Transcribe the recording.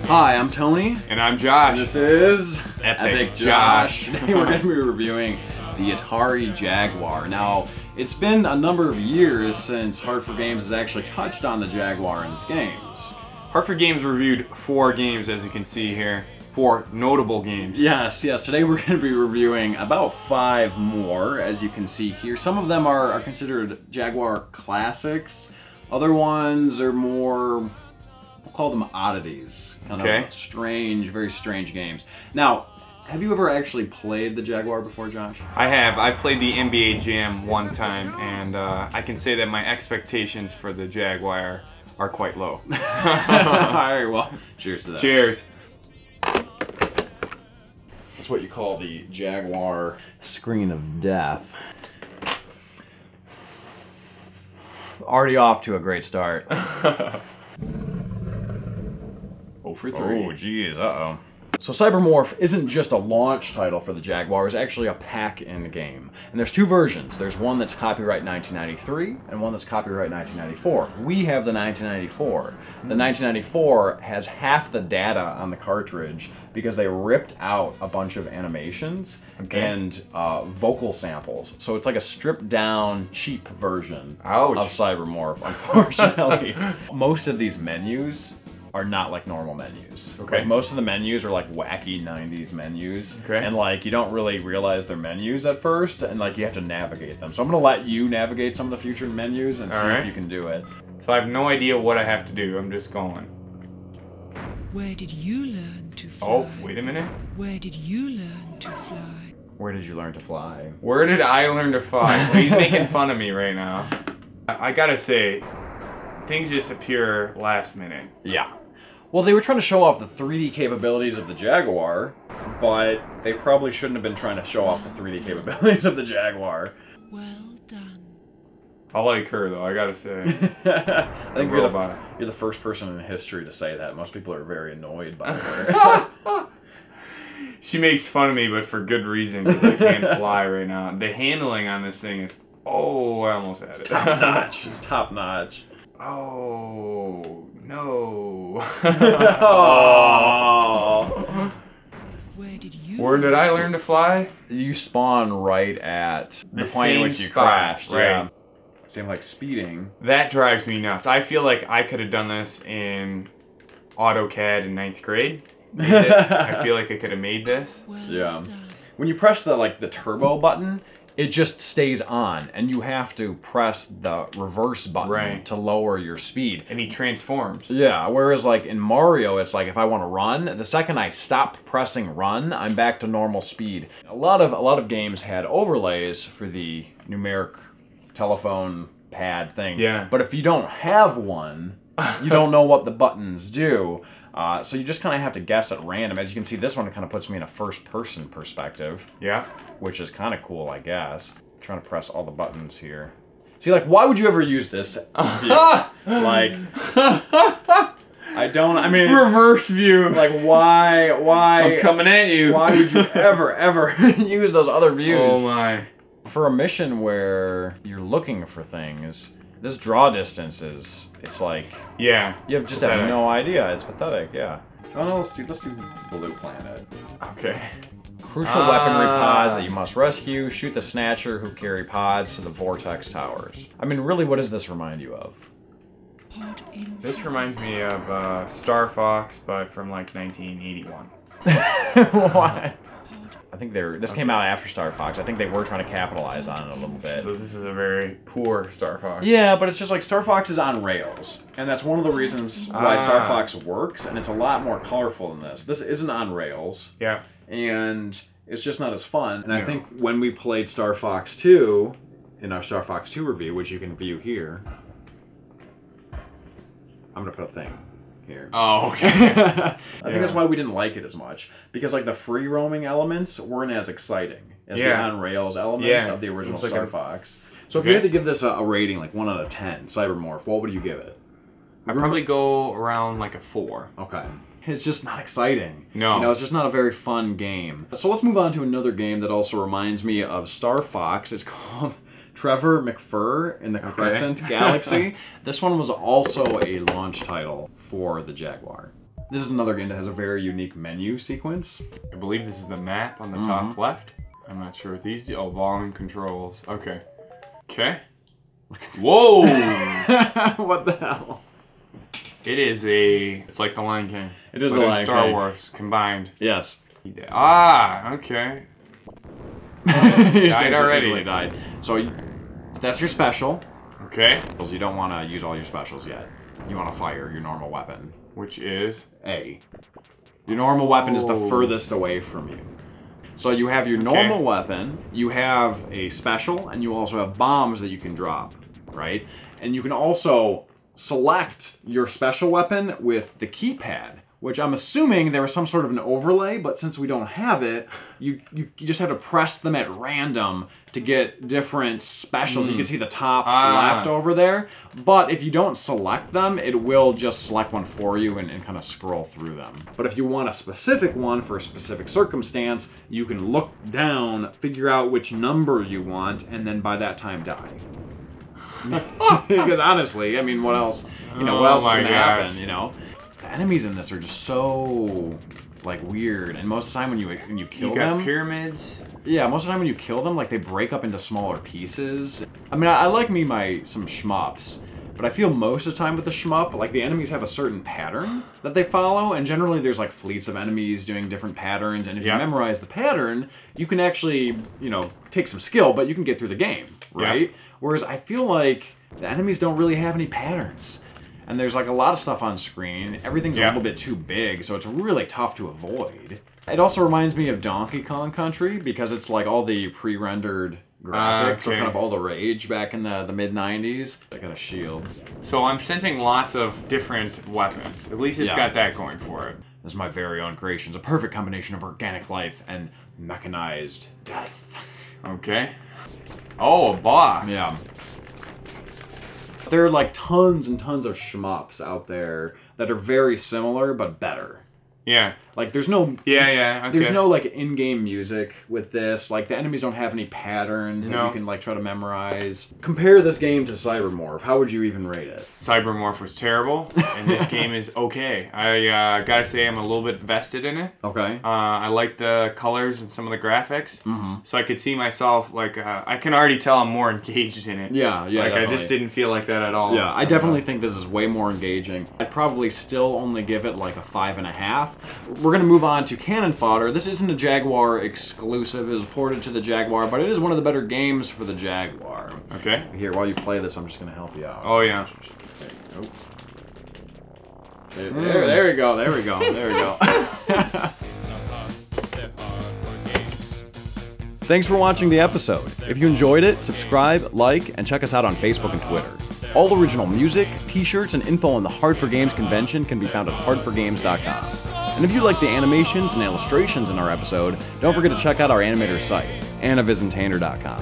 Hi, I'm Tony. And I'm Josh. And this is Epic Josh. Today we're going to be reviewing the Atari Jaguar. Now, it's been a number of years since H4G Games has actually touched on the Jaguar in its games. H4G Games reviewed 4 games, as you can see here. 4 notable games. Yes. Today we're going to be reviewing about 5 more, as you can see here. Some of them are considered Jaguar classics. Other ones are more, we'll call them oddities. Kind of strange, very strange games. Now, have you ever actually played the Jaguar before, Josh? I have. I played the NBA Jam one time, and I can say that my expectations for the Jaguar are quite low. Alright, well, cheers to that. Cheers. That's what you call the Jaguar screen of death. Already off to a great start. 0 for 3. Oh, geez, uh-oh. So Cybermorph isn't just a launch title for the Jaguar, it's actually a pack-in game. And there's 2 versions. There's one that's copyright 1993 and one that's copyright 1994. We have the 1994. The 1994 has half the data on the cartridge because they ripped out a bunch of animations and vocal samples. So it's like a stripped-down, cheap version of Cybermorph, unfortunately. Most of these menus are not like normal menus. Like most of the menus are like wacky 90s menus. And like you don't really realize they're menus at first, and like you have to navigate them. So I'm gonna let you navigate some of the future menus and see if you can do it. So I have no idea what I have to do. I'm just going. Where did you learn to fly? Oh, wait a minute. Where did you learn to fly? Where did you learn to fly? Where did I learn to fly? So he's making fun of me right now. I gotta say, things just appear last minute. Yeah. Well, they were trying to show off the 3D capabilities of the Jaguar, but they probably shouldn't have been trying to show off the 3D capabilities of the Jaguar. Well done. I like her, though, I gotta say. I think you're the first person in history to say that. Most people are very annoyed by her. She makes fun of me, but for good reason, because I can't fly right now. The handling on this thing is... Oh, I almost had it. It's top-notch. It's top-notch. Oh, no. Oh. Where did I learn to fly? You spawn right at the point in which you crashed. Right. Same like speeding. That drives me nuts. I feel like I could have done this in AutoCAD in 9th grade. I feel like I could have made this. Yeah. When you press the turbo button, it just stays on, and you have to press the reverse button to lower your speed. And he transforms. Yeah, whereas like in Mario, it's like if I want to run, the second I stop pressing run, I'm back to normal speed. A lot of games had overlays for the numeric telephone pad thing. Yeah. But if you don't have one, you don't know what the buttons do. So you just kind of have to guess at random. As you can see, this one kind of puts me in a first-person perspective. Yeah. Which is kind of cool, I guess. I'm trying to press all the buttons here. See, like, why would you ever use this view? Like, I mean... Reverse view. Like, why... I'm coming at you. Why would you ever use those other views? Oh, my. For a mission where you're looking for things... This draw distance it's like... Yeah. You just have no idea. It's pathetic, yeah. Oh no, let's do Blue Planet. Okay. Crucial weaponry pods that you must rescue. Shoot the Snatcher who carry pods to the Vortex Towers. I mean, really, what does this remind you of? This reminds me of Star Fox, but from like 1981. What? I think this came out after Star Fox. I think they were trying to capitalize on it a little bit. So this is a very poor Star Fox. Yeah, but it's just like Star Fox is on rails. And that's one of the reasons why Star Fox works, and it's a lot more colorful than this. This isn't on rails. Yeah. And it's just not as fun. And I think when we played Star Fox 2, in our Star Fox 2 review, which you can view here, I'm going to put a thing here. Oh, okay. I think that's why we didn't like it as much. Because like the free roaming elements weren't as exciting as the on-rails elements of the original Star Fox. So if you had to give this a rating, like 1 out of 10, Cybermorph, what would you give it? I'd probably go around like a 4. Okay. It's just not exciting. No. You know, it's just not a very fun game. So let's move on to another game that also reminds me of Star Fox. It's called Trevor McFur in the Crescent Galaxy. This one was also a launch title for the Jaguar. This is another game that has a very unique menu sequence. I believe this is the map on the top left. I'm not sure what these do. Oh, volume controls. Okay. Okay. Whoa! What the hell? It is it's like the Lion King. It is but the in Lion Star King. Wars combined. Yes. Ah, okay. You died already. easily died. So that's your special. Okay. You don't want to use all your specials yet. You want to fire your normal weapon. Which is? A. Your normal weapon is the furthest away from you. So you have your normal weapon, you have a special, and you also have bombs that you can drop, right? And you can also select your special weapon with the keypad, which I'm assuming there was some sort of an overlay, but since we don't have it, you just have to press them at random to get different specials. You can see the top left over there, but if you don't select them, it will just select one for you and kind of scroll through them. But if you want a specific one for a specific circumstance, you can look down, figure out which number you want, and then by that time die. Because honestly, I mean, what else? You know, what else is gonna happen? You know, the enemies in this are just so like weird, and most of the time when you kill them, pyramids. Yeah, most of the time when you kill them, like they break up into smaller pieces. I mean, I like some shmups, but I feel most of the time with the shmup, like the enemies have a certain pattern that they follow, and generally there's like fleets of enemies doing different patterns, and if you memorize the pattern, you can actually, you know, take some skill, but you can get through the game, right? Whereas I feel like the enemies don't really have any patterns. And there's like a lot of stuff on screen. Everything's a little bit too big, so it's really tough to avoid. It also reminds me of Donkey Kong Country because it's like all the pre-rendered graphics, so kind of all the rage back in the mid-90s. I got a shield. So I'm sensing lots of different weapons. At least it's got that going for it. This is my very own creation. It's a perfect combination of organic life and mechanized death. Okay. Oh, a boss. Yeah. There are like tons and tons of shmups out there that are very similar but better. Yeah. Like there's no okay. There's no like in-game music with this. Like the enemies don't have any patterns that you can like try to memorize. Compare this game to Cybermorph. How would you even rate it? Cybermorph was terrible, and this game is okay. I gotta say I'm a little bit vested in it. Okay. I like the colors and some of the graphics. So I could see myself like I can already tell I'm more engaged in it. Yeah, Like definitely. I just didn't feel like that at all. Yeah, I definitely think this is way more engaging. I'd probably still only give it like a 5.5. We're gonna move on to Cannon Fodder. This isn't a Jaguar exclusive. It is ported to the Jaguar, but it is one of the better games for the Jaguar. Okay. Here, while you play this, I'm just gonna help you out. Oh yeah. There we go. There we go. There we go. Thanks for watching the episode. If you enjoyed it, subscribe, like, and check us out on Facebook and Twitter. All original music, t-shirts, and info on the Hard4Games convention can be found at hard4games.com. And if you like the animations and illustrations in our episode, don't forget to check out our Animator site, anavisintander.com.